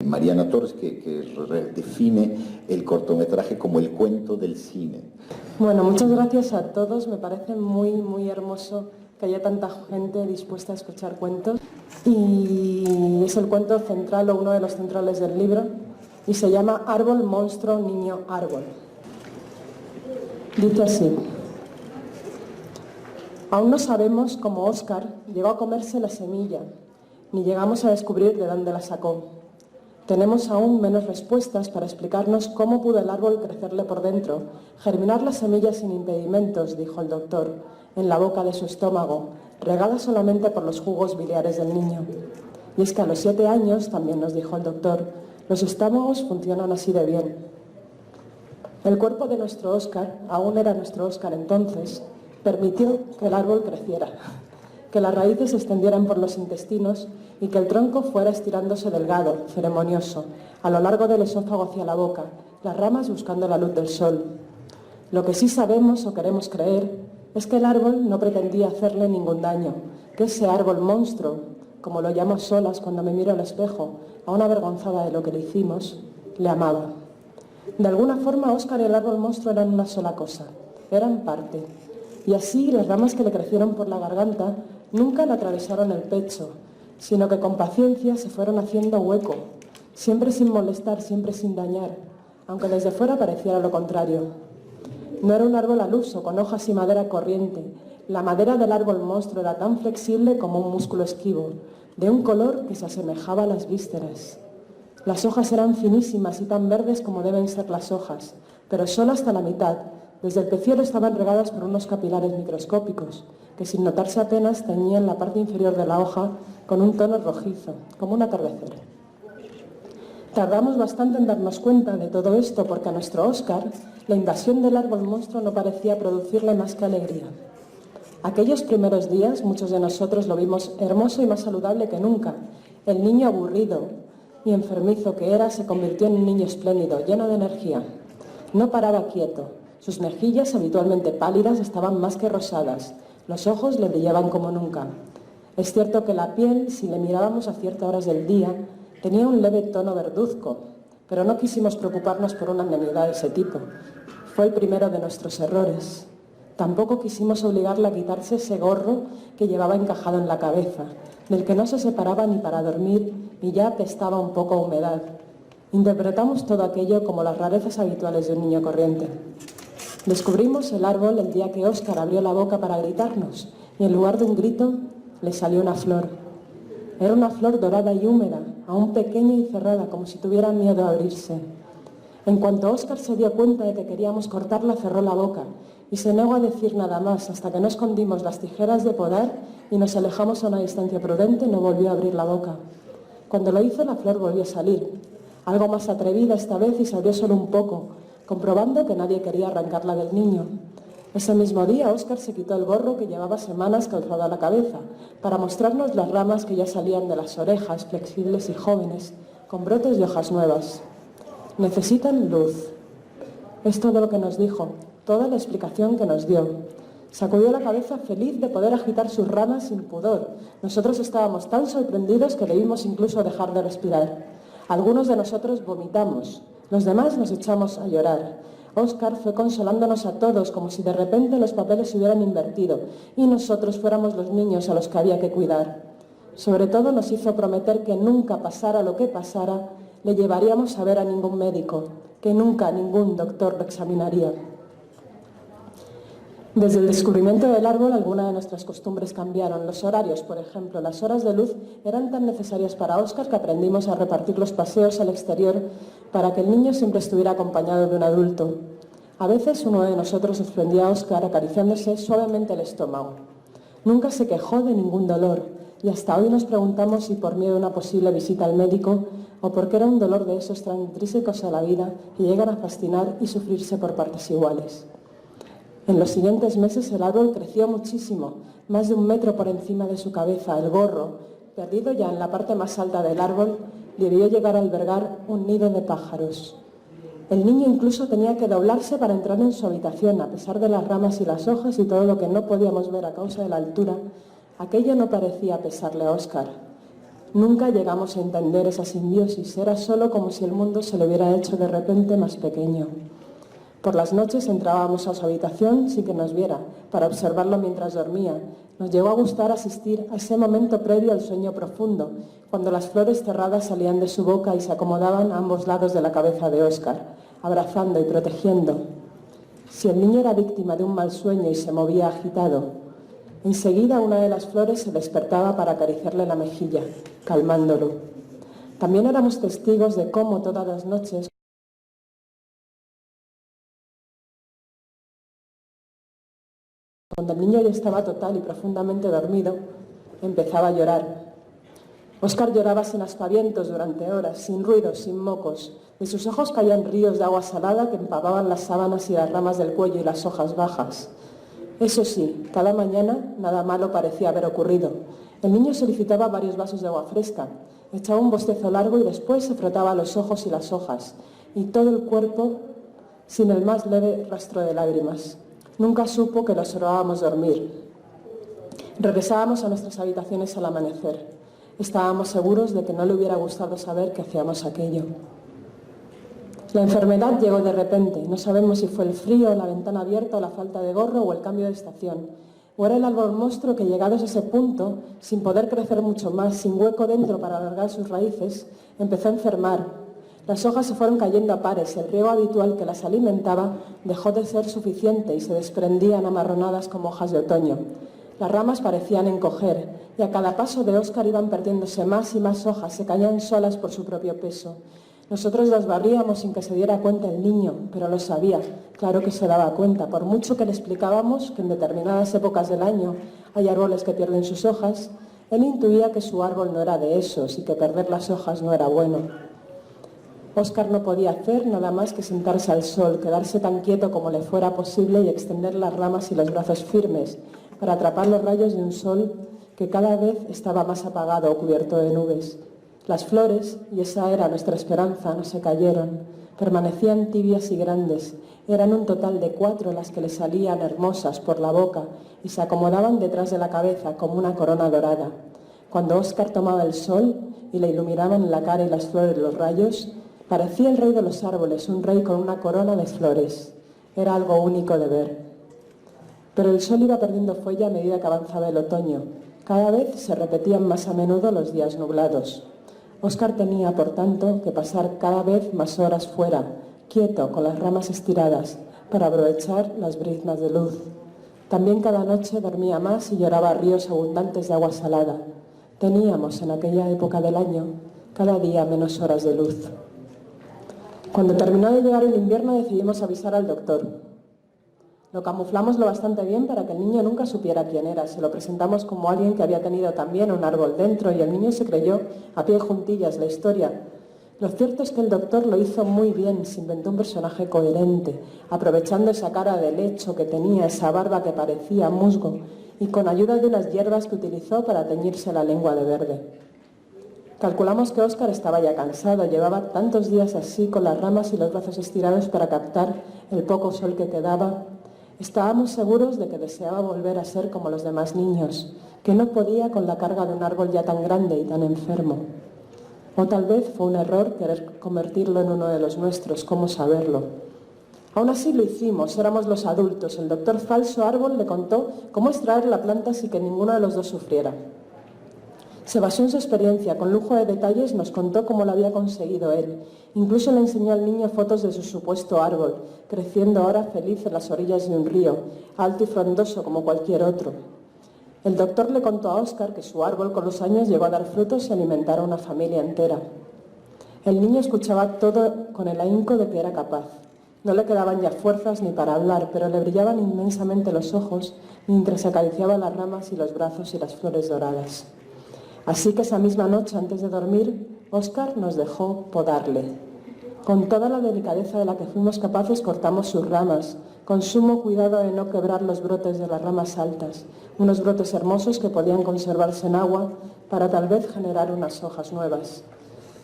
Mariana Torres, que redefine el cortometraje como el cuento del cine. Bueno, muchas gracias a todos. Me parece muy hermoso que haya tanta gente dispuesta a escuchar cuentos. Y es el cuento central o uno de los centrales del libro y se llama Árbol, monstruo, niño, árbol. Dice así: aún no sabemos cómo Óscar llegó a comerse la semilla, ni llegamos a descubrir de dónde la sacó. Tenemos aún menos respuestas para explicarnos cómo pudo el árbol crecerle por dentro, germinar las semillas sin impedimentos, dijo el doctor, en la boca de su estómago, regada solamente por los jugos biliares del niño. Y es que a los 7 años, también nos dijo el doctor, los estómagos funcionan así de bien. El cuerpo de nuestro Óscar, aún era nuestro Óscar entonces, permitió que el árbol creciera, que las raíces se extendieran por los intestinos y que el tronco fuera estirándose delgado, ceremonioso, a lo largo del esófago hacia la boca, las ramas buscando la luz del sol. Lo que sí sabemos o queremos creer es que el árbol no pretendía hacerle ningún daño, que ese árbol monstruo, como lo llamo solas cuando me miro al espejo, aún avergonzada de lo que le hicimos, le amaba. De alguna forma, Óscar y el árbol monstruo eran una sola cosa, eran parte. Y así las ramas que le crecieron por la garganta nunca le atravesaron el pecho, sino que con paciencia se fueron haciendo hueco, siempre sin molestar, siempre sin dañar, aunque desde fuera pareciera lo contrario. No era un árbol al uso, con hojas y madera corriente. La madera del árbol monstruo era tan flexible como un músculo esquivo, de un color que se asemejaba a las vísceras. Las hojas eran finísimas y tan verdes como deben ser las hojas, pero solo hasta la mitad. Desde el peciolo estaban regadas por unos capilares microscópicos, que sin notarse apenas teñían la parte inferior de la hoja con un tono rojizo, como un atardecer. Tardamos bastante en darnos cuenta de todo esto porque a nuestro Óscar la invasión del árbol monstruo no parecía producirle más que alegría. Aquellos primeros días muchos de nosotros lo vimos hermoso y más saludable que nunca. El niño aburrido y enfermizo que era se convirtió en un niño espléndido, lleno de energía. No paraba quieto. Sus mejillas, habitualmente pálidas, estaban más que rosadas. Los ojos le brillaban como nunca. Es cierto que la piel, si le mirábamos a ciertas horas del día, tenía un leve tono verduzco, pero no quisimos preocuparnos por una amenidad de ese tipo. Fue el primero de nuestros errores. Tampoco quisimos obligarle a quitarse ese gorro que llevaba encajado en la cabeza, del que no se separaba ni para dormir y ya apestaba un poco a humedad. Interpretamos todo aquello como las rarezas habituales de un niño corriente. Descubrimos el árbol el día que Óscar abrió la boca para gritarnos y en lugar de un grito le salió una flor. Era una flor dorada y húmeda, aún pequeña y cerrada, como si tuviera miedo a abrirse. En cuanto Óscar se dio cuenta de que queríamos cortarla, cerró la boca y se negó a decir nada más hasta que no escondimos las tijeras de podar y nos alejamos a una distancia prudente. No volvió a abrir la boca. Cuando lo hizo, la flor volvió a salir, algo más atrevida esta vez, y se abrió solo un poco, comprobando que nadie quería arrancarla del niño. Ese mismo día, Óscar se quitó el gorro que llevaba semanas calzado a la cabeza, para mostrarnos las ramas que ya salían de las orejas, flexibles y jóvenes, con brotes de hojas nuevas. Necesitan luz. Es todo lo que nos dijo, toda la explicación que nos dio. Sacudió la cabeza feliz de poder agitar sus ramas sin pudor. Nosotros estábamos tan sorprendidos que debimos incluso dejar de respirar. Algunos de nosotros vomitamos, los demás nos echamos a llorar. Óscar fue consolándonos a todos como si de repente los papeles se hubieran invertido y nosotros fuéramos los niños a los que había que cuidar. Sobre todo nos hizo prometer que nunca, pasara lo que pasara, le llevaríamos a ver a ningún médico, que nunca ningún doctor lo examinaría. Desde el descubrimiento del árbol, algunas de nuestras costumbres cambiaron. Los horarios, por ejemplo, las horas de luz eran tan necesarias para Óscar que aprendimos a repartir los paseos al exterior para que el niño siempre estuviera acompañado de un adulto. A veces uno de nosotros sorprendía a Óscar acariciándose suavemente el estómago. Nunca se quejó de ningún dolor y hasta hoy nos preguntamos si por miedo a una posible visita al médico o porque era un dolor de esos tan intrínsecos a la vida que llegan a fascinar y sufrirse por partes iguales. En los siguientes meses el árbol creció muchísimo, más de 1 metro por encima de su cabeza. El gorro, perdido ya en la parte más alta del árbol, debió llegar a albergar un nido de pájaros. El niño incluso tenía que doblarse para entrar en su habitación, a pesar de las ramas y las hojas y todo lo que no podíamos ver a causa de la altura. Aquello no parecía pesarle a Óscar. Nunca llegamos a entender esa simbiosis, era solo como si el mundo se le hubiera hecho de repente más pequeño. Por las noches entrábamos a su habitación sin que nos viera, para observarlo mientras dormía. Nos llegó a gustar asistir a ese momento previo al sueño profundo, cuando las flores cerradas salían de su boca y se acomodaban a ambos lados de la cabeza de Óscar, abrazando y protegiendo. Si el niño era víctima de un mal sueño y se movía agitado, enseguida una de las flores se despertaba para acariciarle la mejilla, calmándolo. También éramos testigos de cómo todas las noches, cuando el niño ya estaba total y profundamente dormido, empezaba a llorar. Óscar lloraba sin aspavientos durante horas, sin ruidos, sin mocos. De sus ojos caían ríos de agua salada que empapaban las sábanas y las ramas del cuello y las hojas bajas. Eso sí, cada mañana nada malo parecía haber ocurrido. El niño solicitaba varios vasos de agua fresca, echaba un bostezo largo y después se frotaba los ojos y las hojas, y todo el cuerpo sin el más leve rastro de lágrimas. Nunca supo que lo observábamos dormir. Regresábamos a nuestras habitaciones al amanecer. Estábamos seguros de que no le hubiera gustado saber que hacíamos aquello. La enfermedad llegó de repente. No sabemos si fue el frío, la ventana abierta o la falta de gorro o el cambio de estación. O era el árbol monstruo que, llegados a ese punto, sin poder crecer mucho más, sin hueco dentro para alargar sus raíces, empezó a enfermar. Las hojas se fueron cayendo a pares, el riego habitual que las alimentaba dejó de ser suficiente y se desprendían amarronadas como hojas de otoño. Las ramas parecían encoger y a cada paso de Óscar iban perdiéndose más y más hojas, se caían solas por su propio peso. Nosotros las barríamos sin que se diera cuenta el niño, pero lo sabía, claro que se daba cuenta. Por mucho que le explicábamos que en determinadas épocas del año hay árboles que pierden sus hojas, él intuía que su árbol no era de esos y que perder las hojas no era bueno. Óscar no podía hacer nada más que sentarse al sol, quedarse tan quieto como le fuera posible y extender las ramas y los brazos firmes para atrapar los rayos de un sol que cada vez estaba más apagado o cubierto de nubes. Las flores, y esa era nuestra esperanza, no se cayeron, permanecían tibias y grandes. Eran un total de 4 las que le salían hermosas por la boca y se acomodaban detrás de la cabeza como una corona dorada. Cuando Óscar tomaba el sol y le iluminaban la cara y las flores los rayos, parecía el rey de los árboles, un rey con una corona de flores. Era algo único de ver. Pero el sol iba perdiendo fuelle a medida que avanzaba el otoño. Cada vez se repetían más a menudo los días nublados. Óscar tenía, por tanto, que pasar cada vez más horas fuera, quieto, con las ramas estiradas, para aprovechar las briznas de luz. También cada noche dormía más y lloraba a ríos abundantes de agua salada. Teníamos, en aquella época del año, cada día menos horas de luz. Cuando terminó de llegar el invierno decidimos avisar al doctor. Lo camuflamos lo bastante bien para que el niño nunca supiera quién era. Se lo presentamos como alguien que había tenido también un árbol dentro y el niño se creyó a pie juntillas la historia. Lo cierto es que el doctor lo hizo muy bien, se inventó un personaje coherente, aprovechando esa cara de lecho que tenía, esa barba que parecía musgo y con ayuda de unas hierbas que utilizó para teñirse la lengua de verde. Calculamos que Óscar estaba ya cansado, llevaba tantos días así con las ramas y los brazos estirados para captar el poco sol que quedaba. Estábamos seguros de que deseaba volver a ser como los demás niños, que no podía con la carga de un árbol ya tan grande y tan enfermo. O tal vez fue un error querer convertirlo en uno de los nuestros, ¿cómo saberlo? Aún así lo hicimos, éramos los adultos. El doctor falso árbol le contó cómo extraer la planta sin que ninguno de los dos sufriera. Se basó en su experiencia, con lujo de detalles nos contó cómo lo había conseguido él. Incluso le enseñó al niño fotos de su supuesto árbol, creciendo ahora feliz en las orillas de un río, alto y frondoso como cualquier otro. El doctor le contó a Óscar que su árbol con los años llegó a dar frutos y alimentar a una familia entera. El niño escuchaba todo con el ahínco de que era capaz. No le quedaban ya fuerzas ni para hablar, pero le brillaban inmensamente los ojos mientras acariciaba las ramas y los brazos y las flores doradas. Así que esa misma noche, antes de dormir, Óscar nos dejó podarle. Con toda la delicadeza de la que fuimos capaces, cortamos sus ramas, con sumo cuidado de no quebrar los brotes de las ramas altas, unos brotes hermosos que podían conservarse en agua para tal vez generar unas hojas nuevas.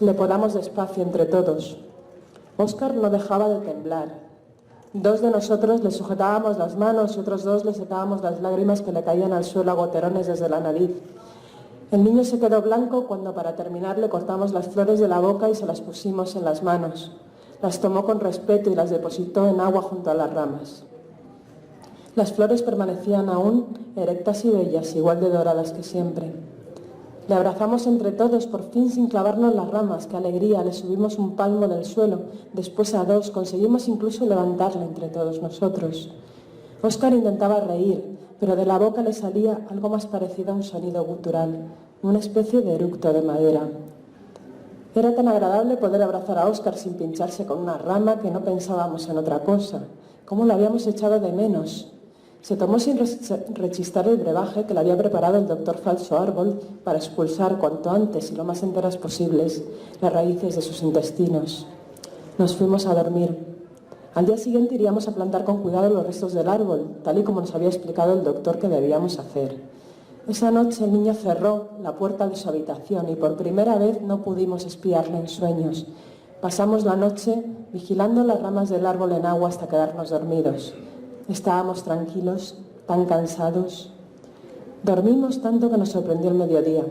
Le podamos despacio entre todos. Óscar no dejaba de temblar. 2 de nosotros le sujetábamos las manos y otros 2 le secábamos las lágrimas que le caían al suelo a goterones desde la nariz. El niño se quedó blanco cuando para terminar le cortamos las flores de la boca y se las pusimos en las manos. Las tomó con respeto y las depositó en agua junto a las ramas. Las flores permanecían aún erectas y bellas, igual de doradas que siempre. Le abrazamos entre todos, por fin sin clavarnos las ramas. ¡Qué alegría! Le subimos un palmo del suelo, después a dos, conseguimos incluso levantarle entre todos nosotros. Óscar intentaba reír, pero de la boca le salía algo más parecido a un sonido gutural, una especie de eructo de madera. Era tan agradable poder abrazar a Óscar sin pincharse con una rama que no pensábamos en otra cosa. ¿Cómo lo habíamos echado de menos? Se tomó sin rechistar el brebaje que le había preparado el doctor Falso Árbol para expulsar cuanto antes y lo más enteras posibles las raíces de sus intestinos. Nos fuimos a dormir. Al día siguiente iríamos a plantar con cuidado los restos del árbol, tal y como nos había explicado el doctor que debíamos hacer. Esa noche el niño cerró la puerta de su habitación y por primera vez no pudimos espiarle en sueños. Pasamos la noche vigilando las ramas del árbol en agua hasta quedarnos dormidos. Estábamos tranquilos, tan cansados. Dormimos tanto que nos sorprendió el mediodía.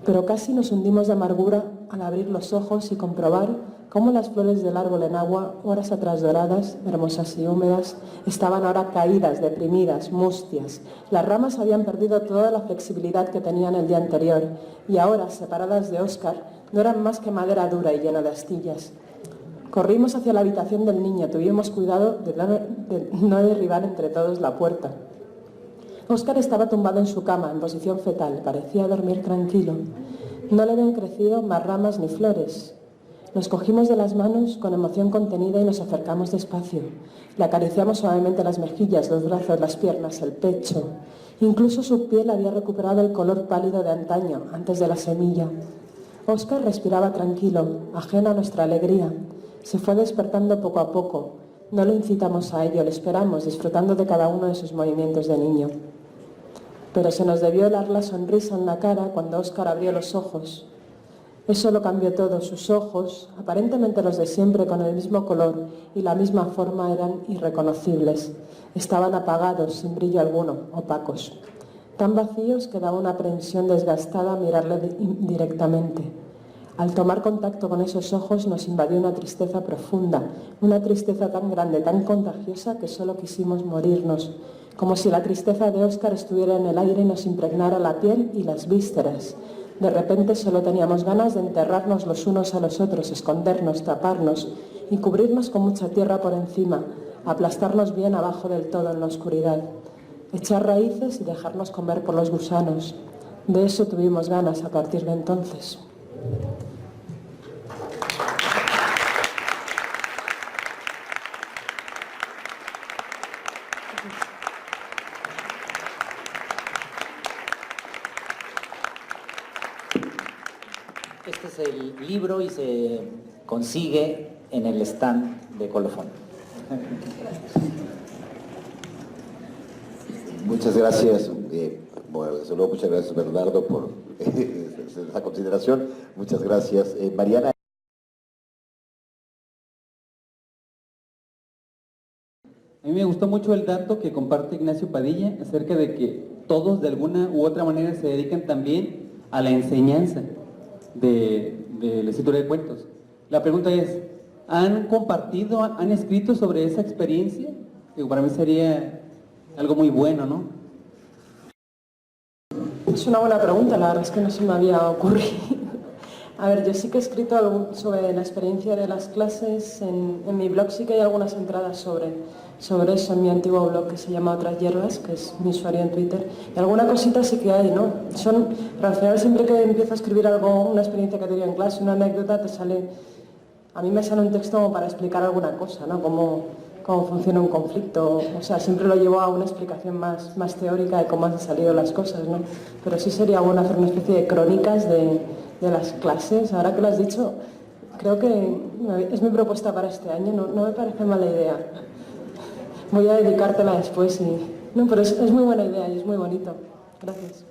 Pero casi nos hundimos de amargura al abrir los ojos y comprobar cómo las flores del árbol en agua, horas atrás doradas, hermosas y húmedas, estaban ahora caídas, deprimidas, mustias. Las ramas habían perdido toda la flexibilidad que tenían el día anterior y ahora, separadas de Óscar, no eran más que madera dura y llena de astillas. Corrimos hacia la habitación del niño, tuvimos cuidado de no derribar entre todos la puerta. Óscar estaba tumbado en su cama, en posición fetal, parecía dormir tranquilo. No le habían crecido más ramas ni flores. Nos cogimos de las manos con emoción contenida y nos acercamos despacio. Le acariciamos suavemente las mejillas, los brazos, las piernas, el pecho. Incluso su piel había recuperado el color pálido de antaño, antes de la semilla. Óscar respiraba tranquilo, ajeno a nuestra alegría. Se fue despertando poco a poco. No lo incitamos a ello, le esperamos, disfrutando de cada uno de sus movimientos de niño. Pero se nos debió helar la sonrisa en la cara cuando Óscar abrió los ojos. Eso lo cambió todo. Sus ojos, aparentemente los de siempre, con el mismo color y la misma forma, eran irreconocibles. Estaban apagados, sin brillo alguno, opacos. Tan vacíos que daba una aprensión desgastada mirarle directamente. Al tomar contacto con esos ojos nos invadió una tristeza profunda, una tristeza tan grande, tan contagiosa que solo quisimos morirnos, como si la tristeza de Óscar estuviera en el aire y nos impregnara la piel y las vísceras. De repente solo teníamos ganas de enterrarnos los unos a los otros, escondernos, taparnos y cubrirnos con mucha tierra por encima, aplastarnos bien abajo del todo en la oscuridad, echar raíces y dejarnos comer por los gusanos. De eso tuvimos ganas a partir de entonces. Este es el libro y se consigue en el stand de Colofón. Muchas gracias. Bueno, desde luego, muchas gracias, Bernardo, por esa consideración. Muchas gracias. Mariana. A mí me gustó mucho el dato que comparte Ignacio Padilla acerca de que todos de alguna u otra manera se dedican también a la enseñanza de la escritura de cuentos. La pregunta es, ¿han compartido, han escrito sobre esa experiencia? Que para mí sería algo muy bueno, ¿no? Es una buena pregunta, la verdad es que no se me había ocurrido. A ver, yo sí que he escrito algo sobre la experiencia de las clases. En mi blog sí que hay algunas entradas sobre eso, en mi antiguo blog que se llama Otras Hierbas, que es mi usuario en Twitter. Y alguna cosita sí que hay, ¿no? Pero al final siempre que empiezo a escribir algo, una experiencia que he tenido en clase, una anécdota, a mí me sale un texto como para explicar alguna cosa, ¿no? Cómo funciona un conflicto. O sea, siempre lo llevo a una explicación más teórica de cómo han salido las cosas, ¿no? Pero sí sería bueno hacer una especie de crónicas de las clases. Ahora que lo has dicho, creo que es mi propuesta para este año, no me parece mala idea. Voy a dedicártela después. No, pero es muy buena idea y es muy bonito. Gracias.